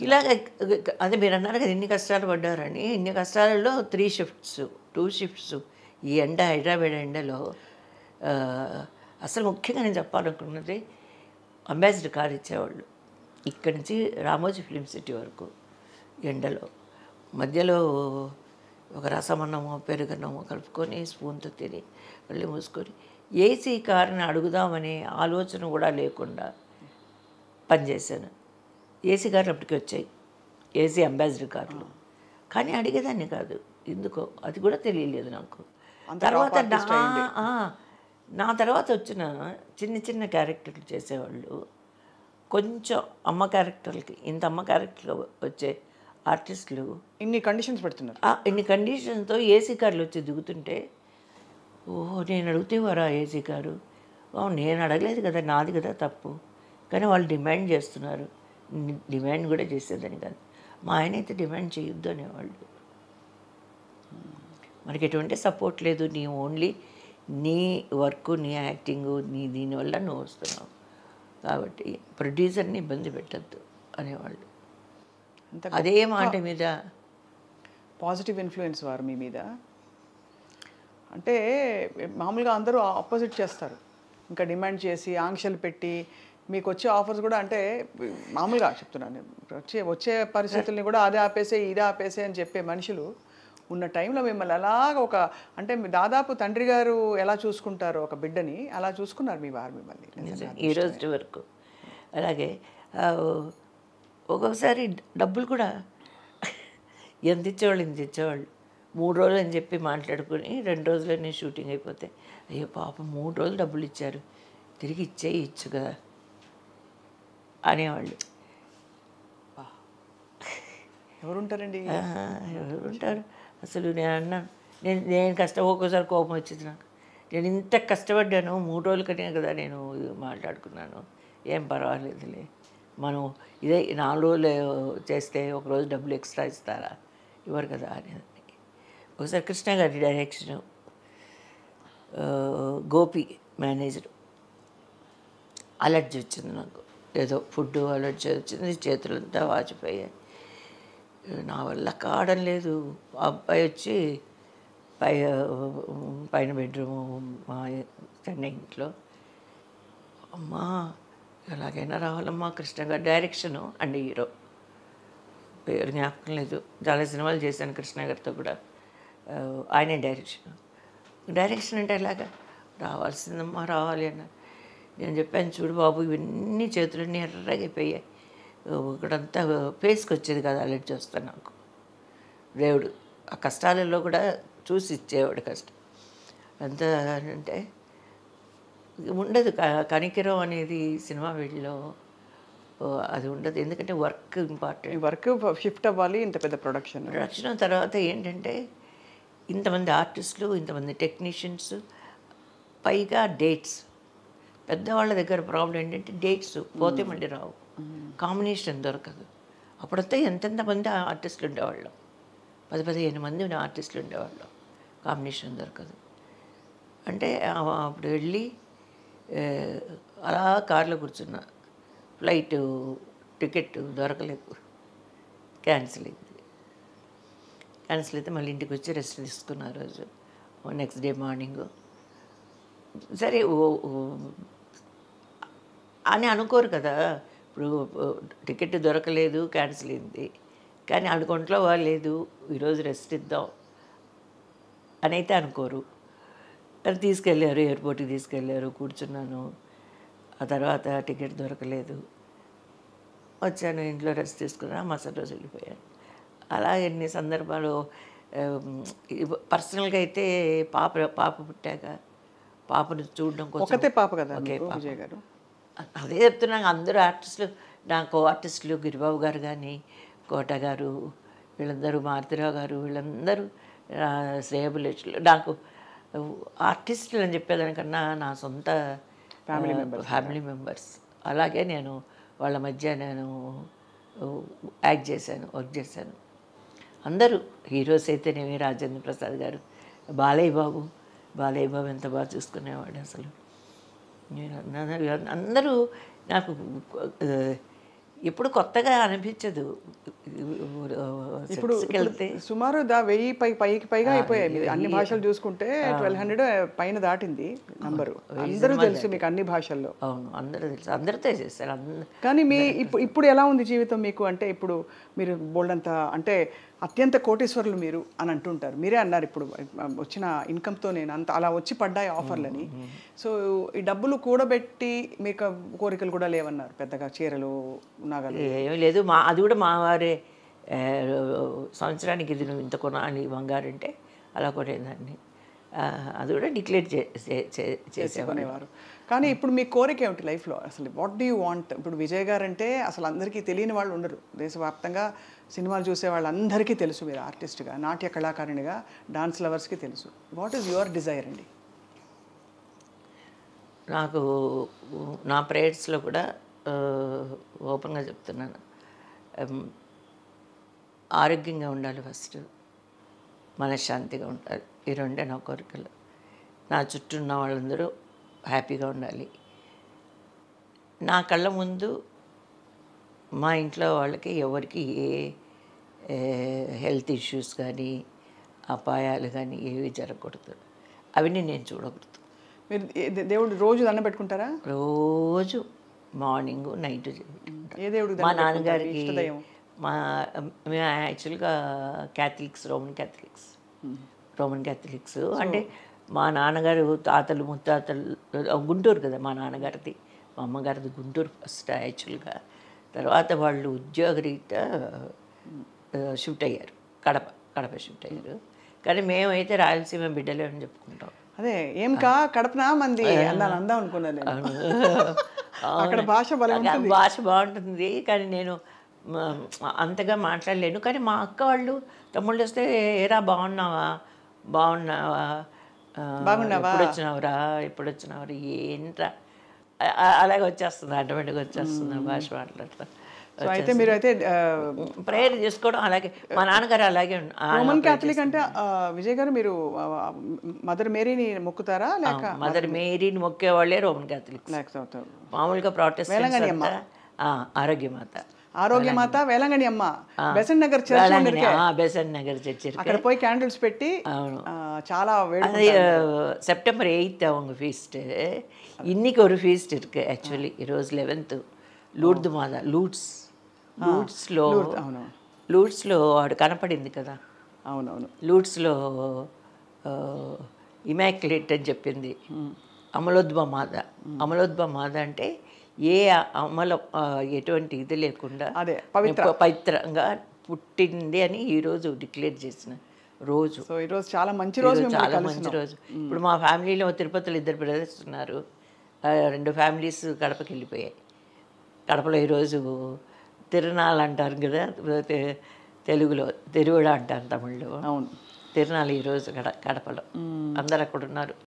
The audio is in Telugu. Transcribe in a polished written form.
ఇలాగ అదే మీరు అన్నారు కదా ఎన్ని కష్టాలు పడ్డారని. ఇన్ని కష్టాలలో 3 షిఫ్ట్స్, 2 షిఫ్ట్స్ ఈ ఎండ హైదరాబాద్ ఎండలో అసలు ముఖ్యంగా నేను చెప్పాలనుకున్నది అంబాసిడర్ కార్ ఇచ్చేవాళ్ళు. ఇక్కడి నుంచి రామోజీ ఫిలిం సిటీ వరకు ఎండలో మధ్యలో ఒక రసమన్నమో పెరుగన్నమో కలుపుకొని స్పూన్తో తిని మళ్ళీ మూసుకొని ఏసీ కార్ని అడుగుదామనే ఆలోచన కూడా లేకుండా పనిచేశాను. ఏసీ కార్లు అప్పటికి వచ్చాయి, ఏసీ అంబాసిడర్ కార్లు. కానీ అడిగేదాన్ని కాదు ఎందుకో, అది కూడా తెలియలేదు నాకు. తర్వాత నా తర్వాత వచ్చిన చిన్న చిన్న క్యారెక్టర్లు చేసేవాళ్ళు కొంచెం అమ్మ క్యారెక్టర్లకి ఇంత అమ్మ క్యారెక్టర్లు వచ్చే ఆర్టిస్టులు ఇన్ని కండిషన్స్ పెడుతున్నారు. ఇన్ని కండిషన్స్తో ఏసీ కార్లు వచ్చి దిగుతుంటే ఓహో నేను అడుగుతేవారా ఏసీ కారు, నేను అడగలేదు కదా, నాది కదా తప్పు. కానీ వాళ్ళు డిమాండ్ చేస్తున్నారు, డిమాండ్ కూడా చేసేదని కాదు. మా ఆయన అయితే డిమాండ్ చేయొద్దు అనేవాళ్ళు. మనకి ఎటువంటి సపోర్ట్ లేదు, నీ ఓన్లీ నీ వర్క్, నీ యాక్టింగు, నీ దీనివల్ల నువ్వు వస్తున్నావు కాబట్టి ప్రొడ్యూసర్ని ఇబ్బంది పెట్టద్దు అనేవాళ్ళు. అదే మాట మీద పాజిటివ్ ఇన్ఫ్లుయెన్స్ వారు మీ మీద. అంటే మామూలుగా అందరూ ఆపోజిట్ చేస్తారు, ఇంకా డిమాండ్ చేసి ఆంక్షలు పెట్టి మీకు వచ్చే ఆఫర్స్ కూడా అంటే మామూలుగా చెప్తున్నాను, వచ్చే పరిస్థితుల్ని కూడా అదే ఆపేసే ఇదే ఆపేసే అని చెప్పే మనుషులు ఉన్న టైంలో మిమ్మల్ని అలాగ ఒక అంటే దాదాపు తండ్రి గారు ఎలా చూసుకుంటారో ఒక బిడ్డని అలా చూసుకున్నారు మీ వారు మిమ్మల్ని ఈ రోజు వరకు. అలాగే ఒక్కొక్కసారి డబ్బులు కూడా ఎంత ఇచ్చేవాళ్ళు ఇంత ఇచ్చేవాళ్ళు. 3 రోజులు అని చెప్పి మాట్లాడుకుని 2 రోజులనే షూటింగ్ అయిపోతే అయ్యో పాపం 3 రోజులు డబ్బులు ఇచ్చారు తిరిగి ఇచ్చు కదా అనేవాళ్ళు. ఎవరుంటారండి? ఎవరుంటారు అసలు. నేను అన్నాను, నేను ఒక్కోసారి కోపం వచ్చింది నాకు. నేను ఇంత కష్టపడ్డాను 3 రోజుల కనే కదా నేను మాట్లాడుకున్నాను, ఏం పర్వాలేదులే, మనం ఇదే 4 రోజులు చేస్తే ఒకరోజు డబ్బులు ఎక్స్ట్రా ఇస్తారా, ఇవ్వరు కదా అనేది. ఒకసారి కృష్ణ గారి డైరెక్షను, గోపి మేనేజరు, అలర్జీ వచ్చింది నాకు, ఏదో ఫుడ్ అలర్జీ వచ్చింది, చేతులంతా వాచిపోయాయి, నా వల్ల కావడం లేదు. ఆ అబ్బాయి వచ్చి పైన బెడ్రూము మా చెన్నై ఇంట్లో, అమ్మా ఎలాగైనా రావాలమ్మా. కృష్ణ గారి డైరెక్షను అండ్ హీరో పేరు జ్ఞాపకం లేదు, చాలా సినిమాలు చేశాను కృష్ణ గారితో కూడా, ఆయనే డైరెక్షన్ అంటే ఎలాగా రావాల్సిందమ్మా రావాలి అన్న. నేను చెప్పాను, చూడు బాబు ఇవన్నీ చేతులన్నీ ఎర్రగైపోయాయి, ఒకడంతా ఫేస్కి వచ్చేది కదా అలర్జీ వస్తాను నాకు. దేవుడు ఆ కష్టాలలో కూడా చూసి ఇచ్చేవాడు కష్టం అంతా. అంటే ఉండదు కనికిరం అనేది సినిమా వీడిలో అది ఉండదు, ఎందుకంటే వర్క్ ఇంపార్టెంట్. వర్క్ షిఫ్ట్ అవ్వాలి, ఇంత పెద్ద ప్రొడక్షన్ తర్వాత ఏంటంటే ఇంతమంది ఆర్టిస్టులు, ఇంతమంది టెక్నీషియన్స్, పైగా డేట్స్. పెద్దవాళ్ళ దగ్గర ప్రాబ్లం ఏంటంటే డేట్స్ పోతే మళ్ళీ రావు, కాంబినేషన్ దొరకదు. అప్పుడైతే ఎంతెంతమంది ఆర్టిస్టులు ఉండేవాళ్ళం, 10-15 మంది ఆర్టిస్టులు ఉండేవాళ్ళం, కాంబినేషన్ దొరకదు. అంటే అప్పుడు వెళ్ళి అలా కార్లో కూర్చున్నా, ఫ్లైట్ టికెట్ దొరకలేదు, క్యాన్సిల్ అయితే మళ్ళీ ఇంటికి వచ్చి రెస్ట్ తీసుకున్న రోజు. నెక్స్ట్ డే మార్నింగ్ సరే అని అనుకోరు కదా. ఇప్పుడు టికెట్ దొరకలేదు, క్యాన్సిల్ అయింది, కానీ అనుకొంట్లో లేదు, ఈరోజు రెస్ట్ ఇద్దాం అని అయితే అనుకోరు. అది తీసుకెళ్ళారు, ఎయిర్పోర్ట్కి తీసుకెళ్ళారు, కూర్చున్నాను. ఆ తర్వాత టికెట్ దొరకలేదు, వచ్చాను, ఇంట్లో రెస్ట్ తీసుకున్నాను, మరుసటి రోజు వెళ్ళిపోయాను. అలా ఎన్ని సందర్భాలు. పర్సనల్గా అయితే పాప పుట్టాక పాపను చూడడం కోసం, ఒకటే పాప కదా విజయ్ గారు, అదే చెప్తున్నాను. అందరూ ఆర్టిస్టులు, నాకు ఆర్టిస్టులు గిరిబాబు గారు కానీ, కోట గారు, వీళ్ళందరూ, మారుతిరావు గారు, వీళ్ళందరూ శ్రేయబులేషులు. నాకు ఆర్టిస్టులు అని చెప్పేదానికన్నా నా సొంత ఫ్యామిలీ మెంబర్స్. అలాగే నేను వాళ్ళ మధ్య నేను వర్క్ చేశాను. అందరూ హీరోస్ అయితేనేమి, రాజేంద్ర ప్రసాద్ గారు, బాలయ్య బాబు ఎంత బాగా చూసుకునేవాడు అసలు. నేను అందరూ నాకు ఇప్పుడు కొత్తగా అనిపించదు. ఇప్పుడు సెట్స్కి వెళ్తే సుమారు 1000 పైకి పైగా అయిపోయాయి మీది. అన్ని భాషలు చూసుకుంటే 1200 పైన దాటింది నంబరు. అందరూ తెలుసు మీకు అన్ని భాషల్లో. అవును, అందరూ తెలుసు, అందరితో చేశారు. కానీ మీ ఇప్పుడు ఎలా ఉంది జీవితం మీకు? అంటే ఇప్పుడు మీరు బోల్డంత అంటే అత్యంత కోటీశ్వరులు మీరు అని అంటుంటారు. మీరే అన్నారు ఇప్పుడు వచ్చిన ఇన్కమ్తో నేను అంత అలా వచ్చి పడ్డాయి ఆఫర్లని. సో ఈ డబ్బులు కూడబెట్టి మీకు కోరికలు కూడా లేవన్నారు పెద్దగా, చీరలు నగలు? ఏమీ లేదు, అది కూడా మా వారే సంవత్సరానికి ఇది నువ్వు ఇంత కొనాలి బంగారు అంటే అలా కొనేదాన్ని. అది కూడా డిక్లేర్ చేసేవారు. కానీ ఇప్పుడు మీ కోరిక ఏమిటి లైఫ్లో అసలు? What do you want? ఇప్పుడు విజయ్ గారు అంటే అసలు అందరికీ తెలియని వాళ్ళు ఉండరు. దేశవ్యాప్తంగా సినిమాలు చూసే వాళ్ళందరికీ తెలుసు మీరు ఆర్టిస్ట్గా, నాట్య కళాకారిణిగా, డాన్స్ లవర్స్కి తెలుసు. వాట్ ఈజ్ యువర్ డిజైర్ అండి? నాకు నా ప్రేయర్స్లో కూడా ఓపెన్గా చెప్తున్నాను, ఆరోగ్యంగా ఉండాలి ఫస్ట్, మనశ్శాంతిగా ఉండాలి. ఈ రెండే నా కోరికలు. నా చుట్టూ ఉన్న వాళ్ళందరూ హ్యాపీగా ఉండాలి. నా కళ్ళ ముందు మా ఇంట్లో వాళ్ళకి ఎవరికి ఏ హెల్త్ ఇష్యూస్ కానీ అపాయాలు కానీ ఏవి జరగకూడదు. అవన్నీ నేను చూడకూడదు. మీరు దేవుడు రోజు దండం పెట్టుకుంటారా? రోజు మార్నింగ్ నైట్. ఏ దేవుడికి మా దండం నాన్నగారికి పెట్టుకుంటారు? ఇష్టదైవం? మేము యాక్చువల్గా క్యాథలిక్స్, రోమన్ క్యాథలిక్స్. అంటే మా నాన్నగారు తాతలు ముత్తాతలు గుంటూరు కదా మా నాన్నగారిది, మా అమ్మగారిది గుంటూరు ఫస్ట్ యాక్చువల్గా. తర్వాత వాళ్ళు ఉద్యోగరీత్యా షిఫ్ట్ అయ్యారు, కడప షిఫ్ట్ అయ్యారు. కానీ మేమైతే రాయలసీమ బిడ్డలే అని చెప్పుకుంటాం. అదే ఏం కడపనా మంది అన్నాను, అందాం అనుకున్నాను నేను. అక్కడ భాష భాష బాగుంటుంది, కానీ నేను అంతగా మాట్లాడలేను. కానీ మా అక్క వాళ్ళు తమ్ముళ్ళు వస్తే ఏరా బాగున్నావా ఎప్పుడు వచ్చినావురా ఏంట్రా అలాగే వచ్చేస్తుంది, ఆటోమేటిక్గా వచ్చేస్తుంది భాష మాట్లాడతా. అయితే మీరు అయితే ప్రేయర్ చేసుకోవడం అలాగే. మా నాన్నగారు అలాగే రోమన్ క్యాథలిక్. అంటే విజయ్ గారు మీరు మదర్ మేరీని మొక్కుతారా లేక? మదర్ మేరీని మొక్కేవాళ్ళే రోమన్ క్యాథలిక్స్. మామూలుగా ప్రొటెస్టెంట్స్ ఆరోగ్యమాత వేలంగణి అమ్మ బెసెంట్ నగర్ చర్చ్, అక్కడ పోయి క్యాండిల్స్ పెట్టి చాలా వేడి. செப்டம்பர் 8 அவங்க ஃபீஸ்ட்டு. இன்னைக்கு ஒரு ஃபீஸ்ட் இருக்குது ஆக்சுவலி. ఈరోజు 11th లూర్ద్ మాత. లూడ్స్లో వాడు కనపడింది కదా. అవునవును. లూడ్స్లో ఇమాక్యులేట్ అని చెప్పింది అమలోద్భవ మాత అంటే ఏ ఎటువంటి ఇది లేకుండా అదే పవిత్రంగా పుట్టింది అని ఈరోజు డిక్లేర్ చేసిన రోజు. సో ఈరోజు చాలా మంచి రోజు. ఇప్పుడు మా ఫ్యామిలీలో తిరుపతిలో 2 బ్రదర్స్ ఉన్నారు, 2 ఫ్యామిలీస్ కడపకి వెళ్ళిపోయాయి. కడపలో ఈరోజు తిరునాళ్ళు అంటారు కదా తెలుగులో, తిరువిడ అంటారు తమిళ్లో. అవును, తిరునాళ్ళు ఈరోజు కడపలో అందరు అక్కడ ఉన్నారు.